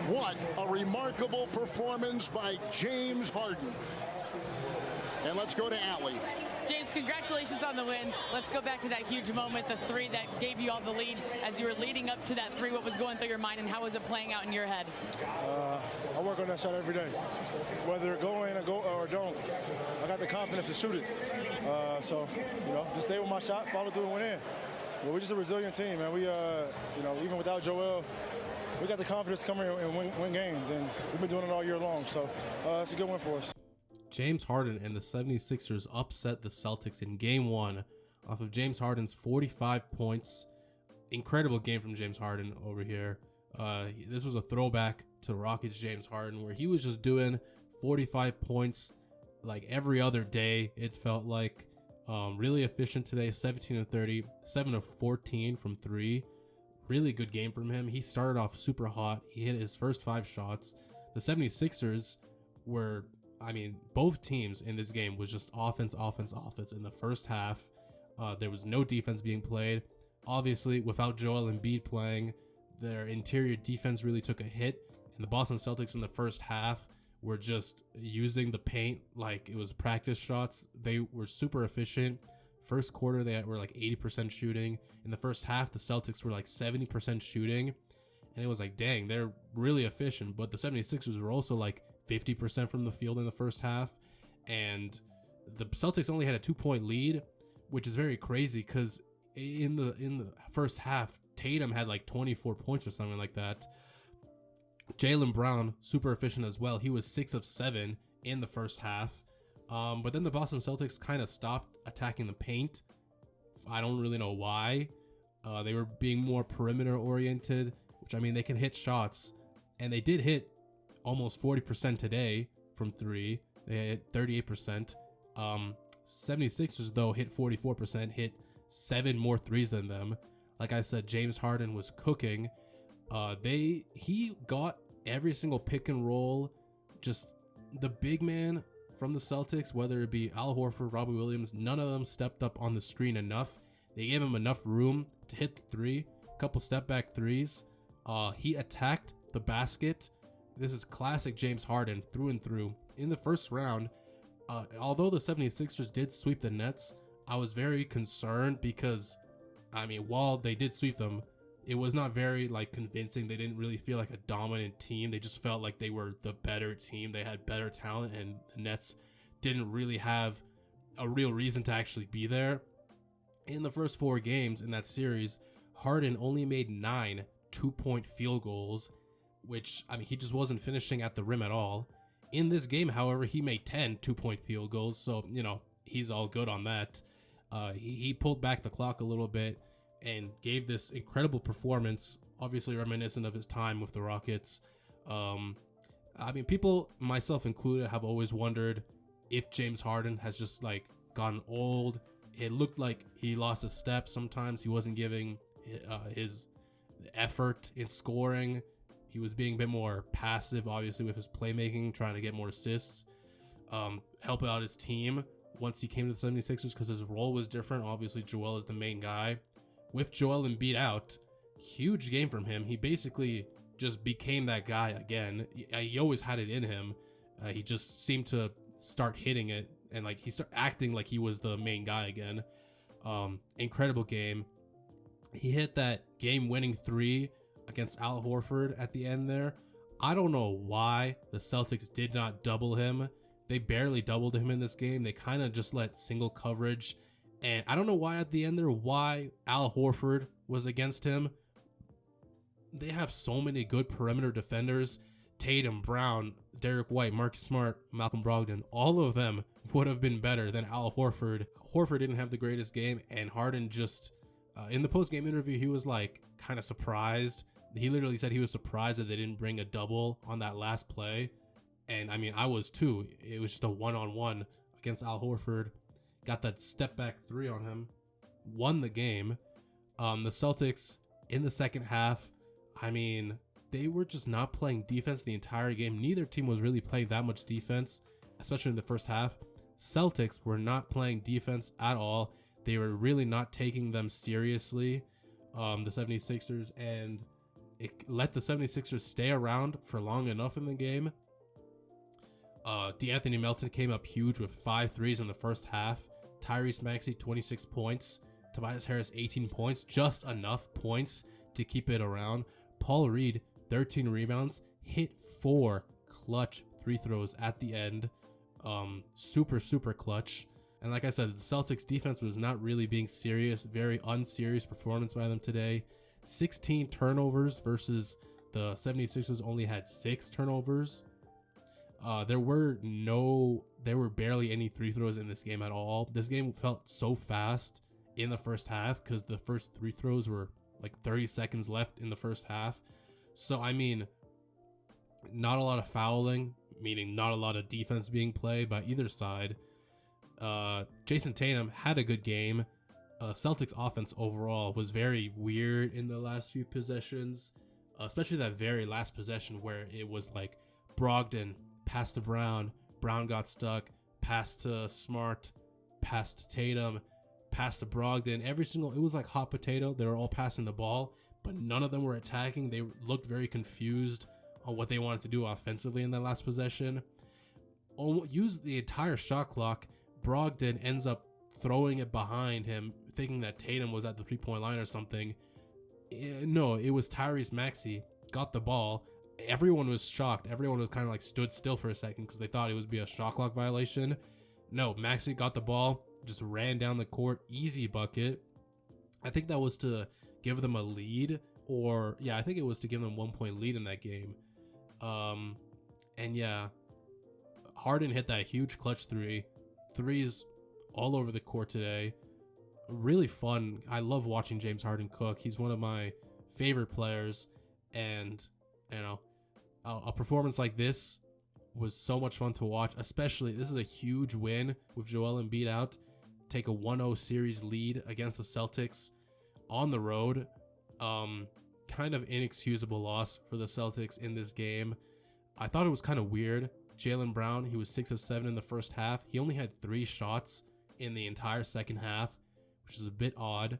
What a remarkable performance by James Harden. And let's go to Allie. James, congratulations on the win. Let's go back to that huge moment, the three that gave you all the lead. As you were leading up to that three, what was going through your mind and how was it playing out in your head? I work on that shot every day. Whether it go in or don't, I got the confidence to shoot it. So, just stay with my shot, follow through and win in. We're just a resilient team, man. We, even without Joel, we got the confidence to come here and win games, and we've been doing it all year long. So it's a good win for us. James Harden and the 76ers upset the Celtics in Game 1 off of James Harden's 45 points. Incredible game from James Harden over here. This was a throwback to Rockets James Harden, where he was just doing 45 points like every other day. It felt like really efficient today. 17 of 30, 7 of 14 from 3. Really good game from him. He started off super hot. He hit his first 5 shots. The 76ers were, both teams in this game was just offense. In the first half, there was no defense being played. Obviously, without Joel Embiid playing, their interior defense really took a hit. And the Boston Celtics in the first half were just using the paint like it was practice shots. They were super efficient. First quarter, they were like 80% shooting. In the first half, the Celtics were like 70% shooting. And it was like, dang, they're really efficient. But the 76ers were also like 50% from the field in the first half. And the Celtics only had a 2-point lead, which is very crazy because in the first half, Tatum had like 24 points or something like that. Jaylen Brown, super efficient as well. He was 6 of 7 in the first half. But then the Boston Celtics kind of stopped attacking the paint. I don't really know why. They were being more perimeter oriented, which they can hit shots. And they did hit almost 40% today from 3. They hit 38%. 76ers though hit 44%, hit 7 more threes than them. Like I said, James Harden was cooking. He got every single pick and roll. Just the big man from the Celtics, whether it be Al Horford, Robbie Williams, none of them stepped up on the screen enough. They gave him enough room to hit the 3, a couple step back threes. He attacked the basket. This is classic James Harden through and through. In the first round, although the 76ers did sweep the Nets, I was very concerned because, while they did sweep them, it was not very convincing. They didn't really feel like a dominant team. They just felt like they were the better team. They had better talent, and the Nets didn't really have a real reason to actually be there. In the first 4 games in that series, Harden only made 9 2-point field goals, which, he just wasn't finishing at the rim at all. In this game, however, he made 10 2-point field goals, so, he's all good on that. He pulled back the clock a little bit and gave this incredible performance, obviously reminiscent of his time with the Rockets. People, myself included, have always wondered if James Harden has just gotten old. It looked like he lost a step. Sometimes he wasn't giving his effort in scoring. He was being a bit more passive, obviously, with his playmaking, trying to get more assists, help out his team once he came to the 76ers because his role was different. Obviously, Joel is the main guy. With Joel Embiid out, huge game from him. He basically just became that guy again. He always had it in him. He just seemed to start hitting it, and he started acting like he was the main guy again. Incredible game. He hit that game-winning 3 against Al Horford at the end there. I don't know why the Celtics did not double him. They barely doubled him in this game. They kind of just let single coverage. And I don't know why at the end there, why Al Horford was against him. They have so many good perimeter defenders. Tatum, Brown, Derek White, Marcus Smart, Malcolm Brogdon, all of them would have been better than Al Horford. Horford didn't have the greatest game, and Harden just, in the post-game interview, he was kind of surprised. He literally said he was surprised that they didn't bring a double on that last play. And I was too. It was just a one-on-one against Al Horford. Got that step back 3 on him. Won the game. The Celtics in the second half, they were just not playing defense the entire game. Neither team was really playing that much defense, especially in the first half. Celtics were not playing defense at all. They were really not taking them seriously, the 76ers, and it let the 76ers stay around for long enough in the game. D'Anthony Melton came up huge with 5 threes in the first half. Tyrese Maxey, 26 points. Tobias Harris, 18 points. Just enough points to keep it around. Paul Reed, 13 rebounds. Hit 4 clutch free throws at the end. Super, super clutch. And like I said, the Celtics defense was not really being serious. Very unserious performance by them today. 16 turnovers versus the 76ers only had 6 turnovers. There were barely any free throws in this game at all. This game felt so fast in the first half because the first 3 throws were like 30 seconds left in the first half. So, I mean, not a lot of fouling, meaning not a lot of defense being played by either side. Jason Tatum had a good game. Celtics offense overall was very weird in the last few possessions, especially that very last possession where it was like Brogdon, pass to Brown, Brown got stuck, pass to Smart, pass to Tatum, pass to Brogdon. It was like hot potato. They were all passing the ball, but none of them were attacking. They looked very confused on what they wanted to do offensively in that last possession. Used the entire shot clock. Brogdon ends up throwing it behind him, thinking that Tatum was at the 3-point line or something. No, it was Tyrese Maxey. Got the ball. Everyone was shocked. Everyone was kind of like stood still for a second because they thought it would be a shot clock violation. No, Maxey got the ball, just ran down the court, easy bucket. I think that was to give them a lead, I think it was to give them 1-point lead in that game. And yeah, Harden hit that huge clutch 3. Threes all over the court today. Really fun. I love watching James Harden cook. He's one of my favorite players, and a performance like this was so much fun to watch. Especially, this is a huge win with Joel Embiid out. Take a 1-0 series lead against the Celtics on the road. Kind of inexcusable loss for the Celtics in this game. I thought it was kind of weird. Jaylen Brown, he was 6 of 7 in the first half. He only had 3 shots in the entire second half, which is a bit odd.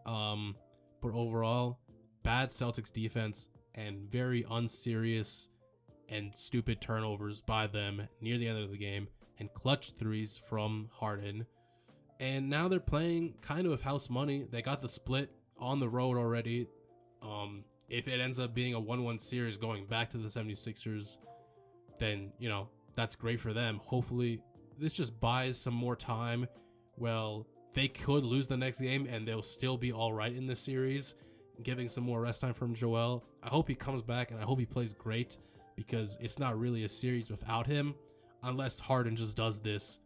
But overall, bad Celtics defense and very unserious and stupid turnovers by them near the end of the game, and clutch threes from Harden. And now they're playing kind of with house money. They got the split on the road already. If it ends up being a 1-1 series going back to the 76ers, then, that's great for them. Hopefully, this just buys some more time. Well, they could lose the next game and they'll still be all right in this series, giving some more rest time from Joel. I hope he comes back and I hope he plays great, because it's not really a series without him, unless Harden just does this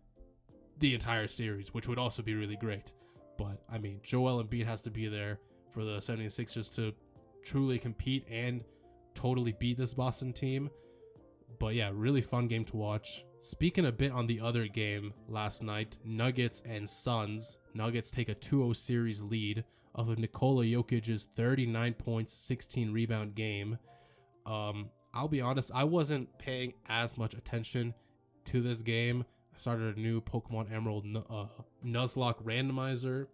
the entire series, which would also be really great. But, I mean, Joel Embiid has to be there for the 76ers to truly compete and totally beat this Boston team. But yeah, really fun game to watch. Speaking a bit on the other game last night, Nuggets and Suns. Nuggets take a 2-0 series lead off of Nikola Jokic's 39 points, 16 rebound game. I'll be honest, I wasn't paying as much attention to this game. I started a new Pokemon Emerald Nuzlocke randomizer.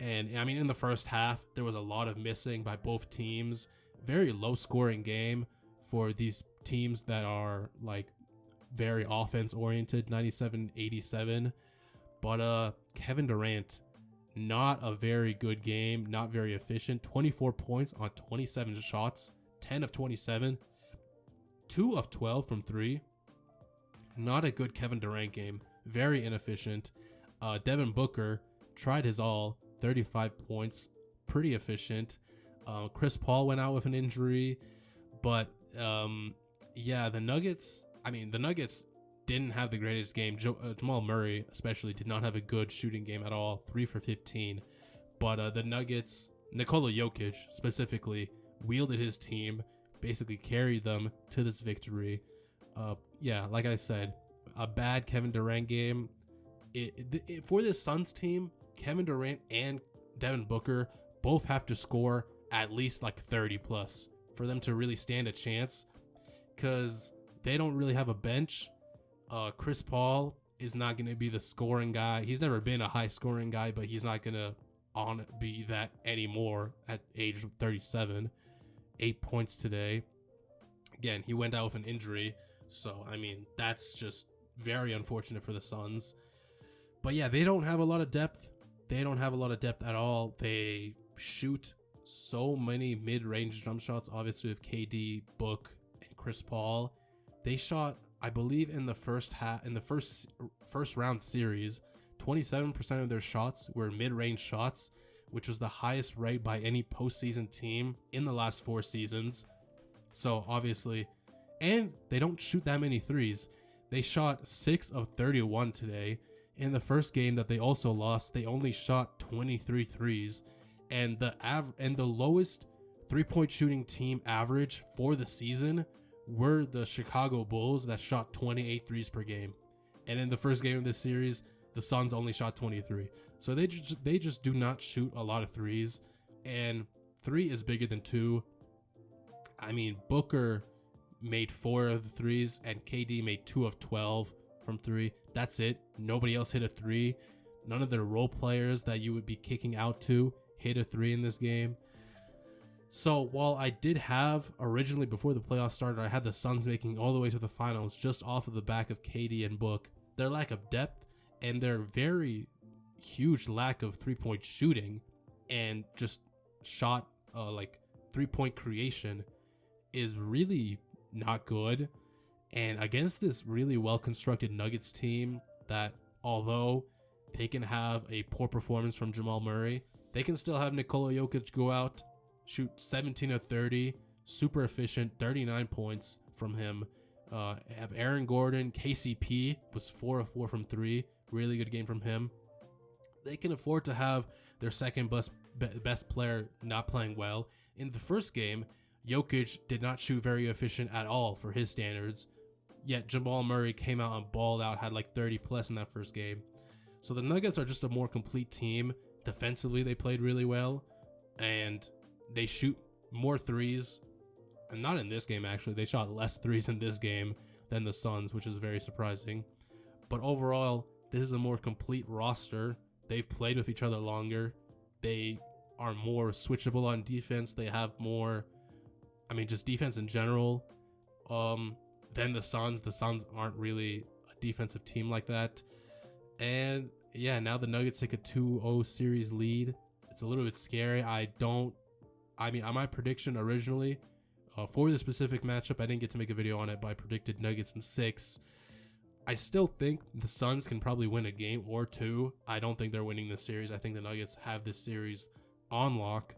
And I mean, in the first half, there was a lot of missing by both teams. Very low scoring game for these teams that are like very offense oriented, 97-87. But Kevin Durant, not a very good game, not very efficient. 24 points on 27 shots, 10 of 27, 2 of 12 from 3. Not a good Kevin Durant game, very inefficient. Devin Booker tried his all, 35 points, pretty efficient. Chris Paul went out with an injury, but the Nuggets didn't have the greatest game. Jamal Murray especially did not have a good shooting game at all, 3 for 15. But the Nuggets, Nikola Jokic specifically, wielded his team, basically carried them to this victory. Like I said, a bad Kevin Durant game. For this Suns team, Kevin Durant and Devin Booker both have to score at least like 30 plus for them to really stand a chance, because they don't really have a bench. Chris Paul is not going to be the scoring guy. He's never been a high scoring guy, but he's not going to be that anymore at age 37. 8 points today. Again, he went out with an injury, so I mean, that's just very unfortunate for the Suns. But yeah, they don't have a lot of depth. They don't have a lot of depth at all. They shoot so many mid-range jump shots, obviously with KD, Book, and Chris Paul. They shot, I believe, in the first round series, 27% of their shots were mid-range shots, which was the highest rate by any postseason team in the last 4 seasons. So obviously, and they don't shoot that many threes. They shot 6 of 31 today. In the first game that they also lost, they only shot 23 threes, and the lowest 3-point shooting team average for the season were the Chicago Bulls that shot 28 threes per game. And in the first game of this series, the Suns only shot 23. So they just do not shoot a lot of threes, and 3 is bigger than 2. I mean, Booker made 4 of the threes, and KD made 2 of 12 from 3. That's it. Nobody else hit a 3. None of their role players that you would be kicking out to hit a 3 in this game. So while I did have originally, before the playoffs started, I had the Suns making all the way to the finals just off of the back of KD and Book. Their lack of depth and their very huge lack of 3-point shooting and just shot like 3-point creation is really not good. And against this really well-constructed Nuggets team that, although they can have a poor performance from Jamal Murray, they can still have Nikola Jokic go out, shoot 17 of 30, super efficient, 39 points from him. Have Aaron Gordon, KCP was 4 of 4 from 3, really good game from him. They can afford to have their second best player not playing well. In the first game, Jokic did not shoot very efficient at all for his standards, yet Jamal Murray came out and balled out, had like 30 plus in that first game. So the Nuggets are just a more complete team. Defensively, they played really well, and they shoot more threes. And not in this game, actually. They shot less threes in this game than the Suns, which is very surprising. But overall, this is a more complete roster. They've played with each other longer. They are more switchable on defense. They have more, just defense in general, than the Suns. The Suns aren't really a defensive team like that. And yeah, now the Nuggets take a 2-0 series lead. It's a little bit scary. On my prediction originally, for the specific matchup, I didn't get to make a video on it, but I predicted Nuggets in 6. I still think the Suns can probably win a game or 2. I don't think they're winning this series. I think the Nuggets have this series on lock.